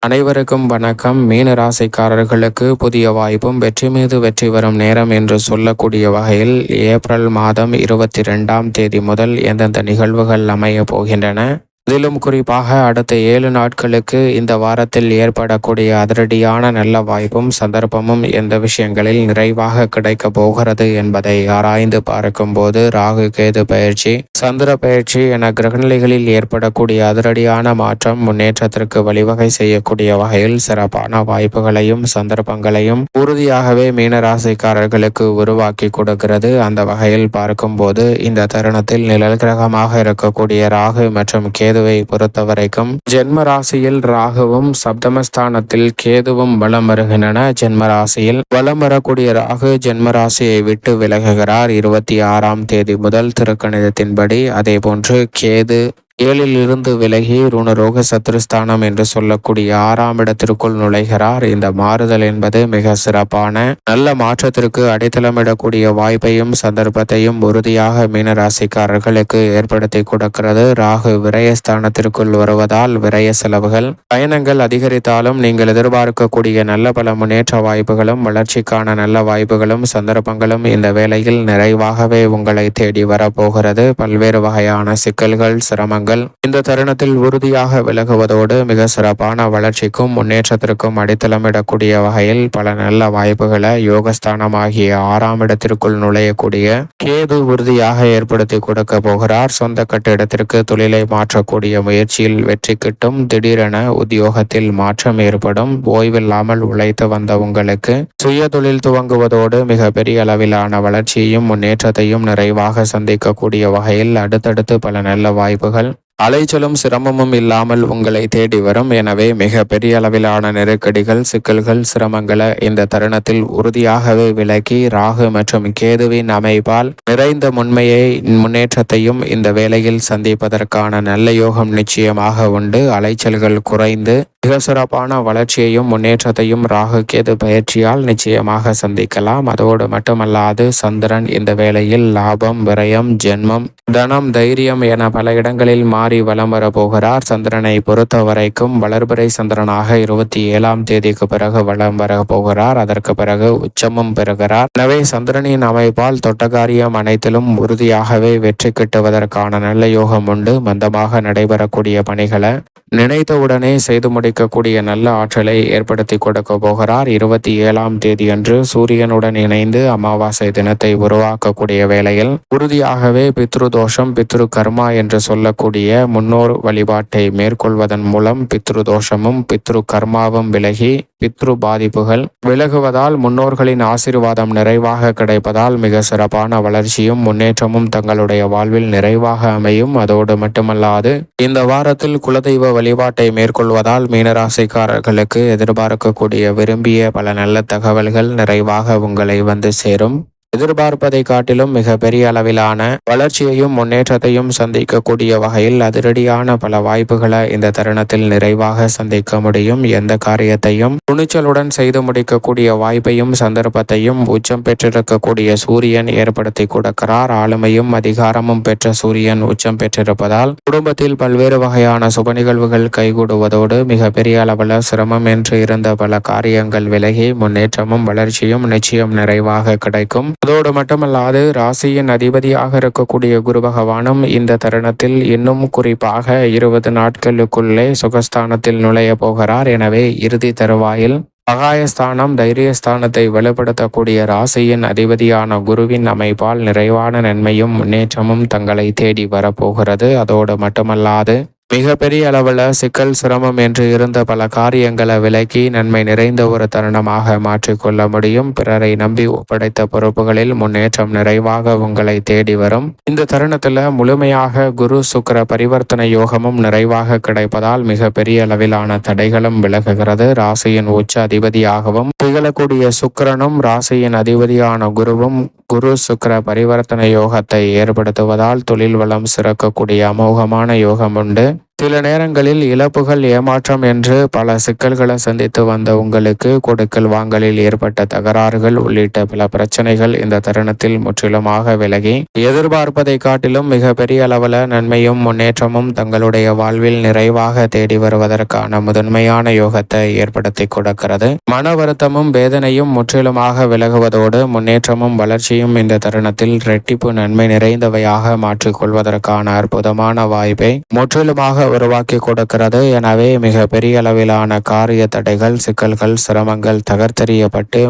அனைவருக்கும் வணக்கம். மீன ராசிக்காரர்களுக்கு புதிய வாய்ப்பும் வெற்றி மீது வெற்றி வரும் நேரம் என்று சொல்லக்கூடிய வகையில் ஏப்ரல் மாதம் 22ஆம் தேதி முதல் எந்தெந்த நிகழ்வுகள் அமைய போகின்றன, இதிலும் குறிப்பாக அடுத்த 7 நாட்களுக்கு இந்த வாரத்தில் ஏற்படக்கூடிய அதிரடியான நல்ல வாய்ப்பும் சந்தர்ப்பமும் எந்த விஷயங்களில் நிறைவாக கிடைக்க போகிறது என்பதை ஆராய்ந்து பார்க்கும்போது ராகு கேது பயிற்சி, சந்திர பயிற்சி என கிரகநிலைகளில் ஏற்படக்கூடிய அதிரடியான மாற்றம் முன்னேற்றத்திற்கு வழிவகை செய்யக்கூடிய வகையில் சிறப்பான வாய்ப்புகளையும் சந்தர்ப்பங்களையும் உறுதியாகவே மீனராசிக்காரர்களுக்கு உருவாக்கி கொடுக்கிறது. அந்த வகையில் பார்க்கும்போது இந்த தருணத்தில் நிழல் கிரகமாக இருக்கக்கூடிய ராகு மற்றும் கேதுவை பொறுத்தவரைக்கும் ஜென்ம ராசியில் ராகுவும் சப்தமஸ்தானத்தில் கேதுவும் வலம் வருகின்றன. ஜென்ம ராசியில் வலம் வரக்கூடிய ராகு ஜென்ம ராசியை விட்டு விலகுகிறார் 26ஆம் தேதி முதல் திருக்கணிதத்தின்படி. அதே போன்று கேது 7ல் இருந்து விலகி ருணரோக சத்துருஸ்தானம் என்று சொல்லக்கூடிய 6ஆம் இடத்திற்குள் நுழைகிறார். இந்த மாறுதல் என்பது மிக சிறப்பான நல்ல மாற்றத்திற்கு அடித்தளமிடக்கூடிய வாய்ப்பையும் சந்தர்ப்பத்தையும் உறுதியாக மீனராசிக்காரர்களுக்கு ஏற்படுத்தி கொடுக்கிறது. ராகு விரயஸ்தானத்திற்குள் வருவதால் விரய செலவுகள் பயணங்கள் அதிகரித்தாலும் நீங்கள் எதிர்பார்க்கக்கூடிய நல்ல பல முன்னேற்ற வாய்ப்புகளும் வளர்ச்சிக்கான நல்ல வாய்ப்புகளும் சந்தர்ப்பங்களும் இந்த வேளையில் நிறைவாகவே உங்களை தேடி வரப்போகிறது. பல்வேறு வகையான சிக்கல்கள் சிரமங்கள் இந்த தருணத்தில் உறுதியாக விலகுவதோடு மிக சிறப்பான வளர்ச்சிக்கும் முன்னேற்றத்திற்கும் அடித்தளமிடக்கூடிய வகையில் பல நல்ல வாய்ப்புகளை யோகஸ்தானமாகிய 6ஆம் இடத்திற்குள் நுழையக்கூடிய கேது உறுதியாக ஏற்படுத்தி கொடுக்க போகிறார். சொந்த கட்டிடத்திற்கு தொழிலை மாற்றக்கூடிய முயற்சியில் வெற்றி கிட்டும். திடீரென உத்தியோகத்தில் மாற்றம் ஏற்படும். ஓய்வில்லாமல் உழைத்து வந்த உங்களுக்கு சுய தொழில் துவங்குவதோடு மிக பெரிய அளவிலான வளர்ச்சியையும் முன்னேற்றத்தையும் நிறைவாக சந்திக்கக்கூடிய வகையில் அடுத்தடுத்து பல நல்ல வாய்ப்புகள் அலைச்சலும் சிரமமும் இல்லாமல் உங்களை தேடி வரும். எனவே மிக பெரிய அளவிலான நெருக்கடிகள் சிக்கல்கள் சிரமங்களை இந்த தருணத்தில் உறுதியாகவே விலக்கி ராகு மற்றும் கேதுவின் அமைப்பால் நிறைந்த முன்னேற்றத்தையும் இந்த வேளையில் சந்திப்பதற்கான நல்ல யோகம் நிச்சயமாக உண்டு. அலைச்சல்கள் குறைந்து மிக சிறப்பான வளர்ச்சியையும் முன்னேற்றத்தையும் ராகு கேது பயிற்சியால் நிச்சயமாக சந்திக்கலாம். அதோடு மட்டுமல்லாது சந்திரன் இந்த வேளையில் லாபம் விரயம் ஜென்மம் தனம் தைரியம் என பல இடங்களில் மாறி வலம் வர போகிறார். சந்திரனை பொறுத்த வரைக்கும் வளர்பிறை சந்திரனாக 27ஆம் தேதிக்கு பிறகு வலம் வர போகிறார். அதற்கு பிறகு உச்சமும் பெறுகிறார். எனவே சந்திரனின் அமைப்பால் தொட்டகாரியம் அனைத்திலும் உறுதியாகவே வெற்றி கிட்டுவதற்கான நல்ல யோகம் உண்டு. மந்தமாக நடைபெறக்கூடிய பணிகளை நினைத்தவுடனே செய்து முடிக்கக்கூடிய நல்ல ஆற்றலை ஏற்படுத்தி கொடுக்க போகிறார். 27ஆம் தேதி அன்று சூரியனுடன் இணைந்து அமாவாசை தினத்தை உருவாக்கக்கூடிய வேளையில் உறுதியாகவே பித்ரு தோஷம் பித்ரு கர்மா என்று சொல்லக்கூடிய முன்னோர் வழிபாட்டை மேற்கொள்வதன் மூலம் பித்ரு தோஷமும் பித்ரு கர்மாவும் விலகி பித்ரு பாதிப்புகள் விலகுவதால் முன்னோர்களின் ஆசீர்வாதம் நிறைவாக கிடைப்பதால் மிக சிறப்பான வளர்ச்சியும் முன்னேற்றமும் தங்களுடைய வாழ்வில் நிறைவாக அமையும். அதோடு மட்டுமல்லாது இந்த வாரத்தில் குலதெய்வ வழிபாட்டை மேற்கொள்வதால் மீனராசிக்காரர்களுக்கு எதிர்பார்க்கக்கூடிய விரும்பிய பல நல்ல தகவல்கள் நிறைவாக உங்களை வந்து சேரும். எதிர்பார்ப்பதை காட்டிலும் மிக பெரிய அளவிலான வளர்ச்சியையும் முன்னேற்றத்தையும் சந்திக்கக்கூடிய வகையில் அதிரடியான பல வாய்ப்புகளை இந்த தருணத்தில் நிறைவாக சந்திக்க முடியும். எந்த காரியத்தையும் துணிச்சலுடன் செய்து முடிக்கக்கூடிய வாய்ப்பையும் சந்தர்ப்பத்தையும் உச்சம் பெற்றிருக்கக்கூடிய சூரியன் ஏற்படுத்தி கொடுக்கிறார். ஆளுமையும் அதிகாரமும் பெற்ற சூரியன் உச்சம் பெற்றிருப்பதால் குடும்பத்தில் பல்வேறு வகையான சுப நிகழ்வுகள் கைகூடுவதோடு மிக பெரிய அளவில் சிரமம் என்று இருந்த பல காரியங்கள் விலகி முன்னேற்றமும் வளர்ச்சியும் நிச்சயம் நிறைவாக கிடைக்கும். அதோடு மட்டுமல்லாது ராசியின் அதிபதியாக இருக்கக்கூடிய குரு பகவானும் இந்த தருணத்தில் இன்னும் குறிப்பாக 20 நாட்களுக்குள்ளே சுகஸ்தானத்தில் நுழைய போகிறார். எனவே இறுதி தருவாயில் அகாயஸ்தானம் தைரியஸ்தானத்தை வலுப்படுத்தக்கூடிய ராசியின் அதிபதியான குருவின் அமைப்பால் நிறைவான நன்மையும் முன்னேற்றமும் தங்களை தேடி வரப்போகிறது. அதோடு மட்டுமல்லாது மிகப்பெரிய அளவில் சிக்கல் சிரமம் என்று இருந்த பல காரியங்களை விலக்கி நன்மை நிறைந்த ஒரு தருணமாக மாற்றிக்கொள்ள முடியும். பிறரை நம்பி ஒப்படைத்த பொறுப்புகளில் முன்னேற்றம் நிறைவாக உங்களை தேடி வரும். இந்த தருணத்தில் முழுமையாக குரு சுக்கிர பரிவர்த்தனை யோகமும் நிறைவாக கிடைப்பதால் மிக பெரிய அளவிலான தடைகளும் விலகுகிறது. ராசியின் உச்ச அதிபதியாகவும் திகழக்கூடிய சுக்கிரனும் ராசியின் அதிபதியான குருவும் குரு சுக்கிர பரிவர்த்தனை யோகத்தை ஏற்படுத்துவதால் தொழில் வளம் சிறக்கக்கூடிய அமோகமான யோகம் உண்டு. சில நேரங்களில் இழப்புகள், ஏமாற்றம் என்று பல சிக்கல்களை சந்தித்து வந்த உங்களுக்கு கொடுக்கல் வாங்கலில் ஏற்பட்ட தகராறுகள் உள்ளிட்ட பல பிரச்சனைகள் இந்த தருணத்தில் முற்றிலுமாக விலகி எதிர்பார்ப்பதை காட்டிலும் மிகப்பெரிய அளவில் நன்மையும் முன்னேற்றமும் தங்களுடைய வாழ்வில் நிறைவாக தேடி வருவதற்கான முதன்மையான யோகத்தை ஏற்படுத்தி கொடுக்கிறது. மன வருத்தமும் வேதனையும் முற்றிலுமாக விலகுவதோடு முன்னேற்றமும் வளர்ச்சியும் இந்த தருணத்தில் இரட்டிப்பு நன்மை நிறைந்தவையாக மாற்றிக்கொள்வதற்கான அற்புதமான வாய்ப்பை முற்றிலுமாக உருவாக்கி கொடுக்கிறது. எனவே மிக பெரிய அளவிலான காரிய தடைகள், சிக்கல்கள், சிரமங்கள் தகர்த்தெறியப்பட்டு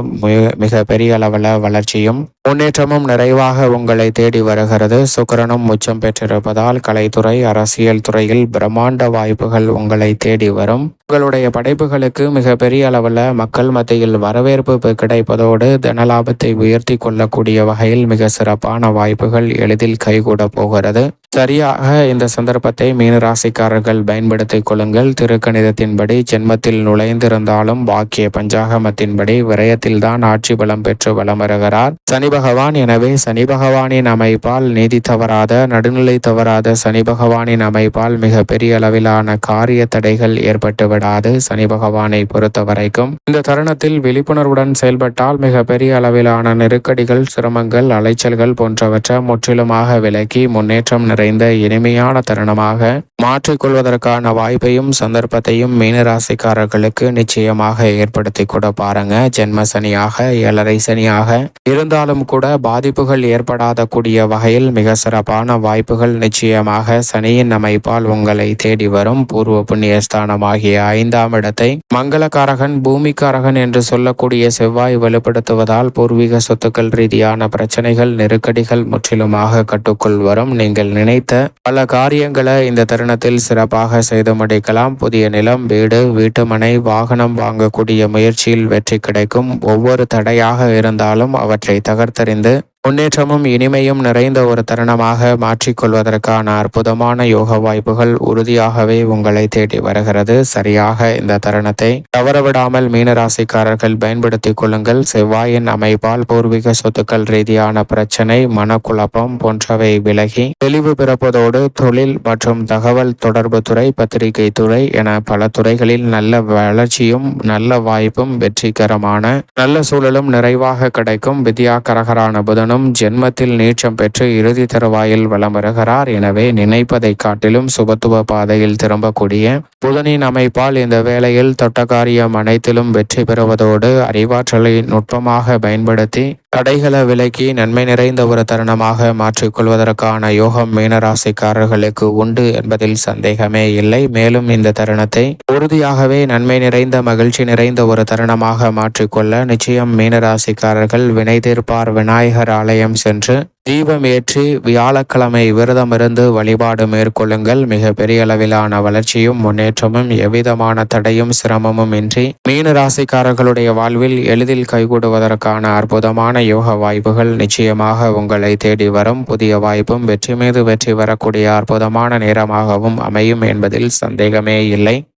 மிக பெரிய அளவில் வளர்ச்சியும் முன்னேற்றமும் நிறைவாக உங்களை தேடி வருகிறது. சுக்கிரனும் உச்சம் பெற்றிருப்பதால் கலைத்துறை, அரசியல் துறையில் பிரம்மாண்ட வாய்ப்புகள் உங்களை தேடி வரும். உங்களுடைய படைப்புகளுக்கு மிக பெரிய அளவில் மக்கள் மத்தியில் வரவேற்பு கிடைப்பதோடு தனலாபத்தை உயர்த்தி கொள்ளக்கூடிய வகையில் மிக சிறப்பான வாய்ப்புகள் எளிதில் கைகூட போகிறது. சரியாக இந்த சந்தர்ப்பத்தை மீனராசிக்காரர்கள் பயன்படுத்திக் கொள்ளுங்கள். திருக்கணிதத்தின்படி ஜென்மத்தில் நுழைந்திருந்தாலும் பாக்கிய பஞ்சாகமத்தின்படி விரயத்தில்தான் ஆட்சி பலம் பெற்று வலம் வருகிறார் சனி பகவான். எனவே சனி பகவானின் அமைப்பால் நீதி தவறாத, நடுநிலை தவறாத சனி பகவானின் அமைப்பால் மிக பெரிய அளவிலான காரிய தடைகள் ஏற்பட்டு விடாது. சனி பகவானை பொறுத்த வரைக்கும் இந்த தருணத்தில் விழிப்புணர்வுடன் செயல்பட்டால் மிக பெரிய அளவிலான நெருக்கடிகள், சிரமங்கள், அலைச்சல்கள் போன்றவற்றை முற்றிலுமாக விலக்கி முன்னேற்றம் நிறைந்த இனிமையான தருணமாக மாற்றிக்கொள்வதற்கான வாய்ப்பையும் சந்தர்ப்பத்தையும் மீனராசிக்காரர்களுக்கு நிச்சயமாக ஏற்படுத்தி கூட பாருங்க. ஜென்ம சனியாக, 7.5 சனியாக இருந்தாலும் கூட பாதிப்புகள் ஏற்படாத கூடிய வகையில் மிக சிறப்பான வாய்ப்புகள் நிச்சயமாக சனியின் அமைப்பால் உங்களை தேடி வரும். பூர்வ புண்ணியஸ்தானமாகிய 5ஆம் இடத்தை மங்களகாரகன், பூமிக்காரகன் என்று சொல்லக்கூடிய செவ்வாய் வலுப்படுத்துவதால் பூர்வீக சொத்துக்கள் ரீதியான பிரச்சனைகள், நெருக்கடிகள் முற்றிலுமாக கட்டுக்குள் வரும். நீங்கள் நினைத்த பல காரியங்களை இந்த தருணத்தில் சிறப்பாக செய்து முடிக்கலாம். புதிய நிலம், வீடு, வீட்டுமனை, வாகனம் வாங்கக்கூடிய முயற்சியில் வெற்றி கிடைக்கும். ஒவ்வொரு தடையாக இருந்தாலும் அவற்றை தகர்த்தறிந்து முன்னேற்றமும் இனிமையும் நிறைந்த ஒரு தருணமாக மாற்றிக்கொள்வதற்கான அற்புதமான யோக வாய்ப்புகள் உறுதியாகவே உங்களை தேடி வருகிறது. சரியாக இந்த தருணத்தை தவறவிடாமல் மீனராசிக்காரர்கள் பயன்படுத்திக் கொள்ளுங்கள். செவ்வாயின் அமைப்பால் பூர்வீக சொத்துக்கள் ரீதியான பிரச்சனை, மனக்குழப்பம் போன்றவை விலகி தெளிவு பிறப்பதோடு தொழில் மற்றும் தகவல் தொடர்பு துறை, பத்திரிகை துறை என பல துறைகளில் நல்ல வளர்ச்சியும் நல்ல வாய்ப்பும் வெற்றிகரமான நல்ல சூழலும் நிறைவாக கிடைக்கும். வித்யாகரகரான புதன் ஜென்மத்தில் நீச்சம் பெற்று இறுதி தருவாயில் வலம் வருகிறார். எனவே நினைப்பதை காட்டிலும் சுபத்துவ பாதையில் திரும்பக்கூடிய புதனின் அமைப்பால் இந்த வேளையில் தொட்ட காரியம் அனைத்திலும் வெற்றி பெறுவதோடு அறிவாற்றலை நுட்பமாக பயன்படுத்தி தடைகளை விலக்கி நன்மை நிறைந்த ஒரு தருணமாக மாற்றிக்கொள்வதற்கான யோகம் மீனராசிக்காரர்களுக்கு உண்டு என்பதில் சந்தேகமே இல்லை. மேலும் இந்த தருணத்தை உறுதியாகவே நன்மை நிறைந்த, மகிழ்ச்சி நிறைந்த ஒரு தருணமாக மாற்றிக்கொள்ள நிச்சயம் மீனராசிக்காரர்கள் வினை தீர்ப்பார் விநாயகர் ஆலயம் சென்று தீபம் ஏற்றி வியாழக்கிழமை விரதமிருந்து வழிபாடு மேற்கொள்ளுங்கள். மிக பெரிய அளவிலான வளர்ச்சியும் முன்னேற்றமும் எவ்விதமான தடையும் சிரமமும் இன்றி மீன ராசிக்காரர்களுடைய வாழ்வில் எளிதில் கைகூடுவதற்கான அற்புதமான யோக வாய்ப்புகள் நிச்சயமாக உங்களை தேடி வரும். புதிய வாய்ப்பும் வெற்றி மீது வெற்றி வரக்கூடிய அற்புதமான நேரமாகவும் அமையும் என்பதில் சந்தேகமே இல்லை.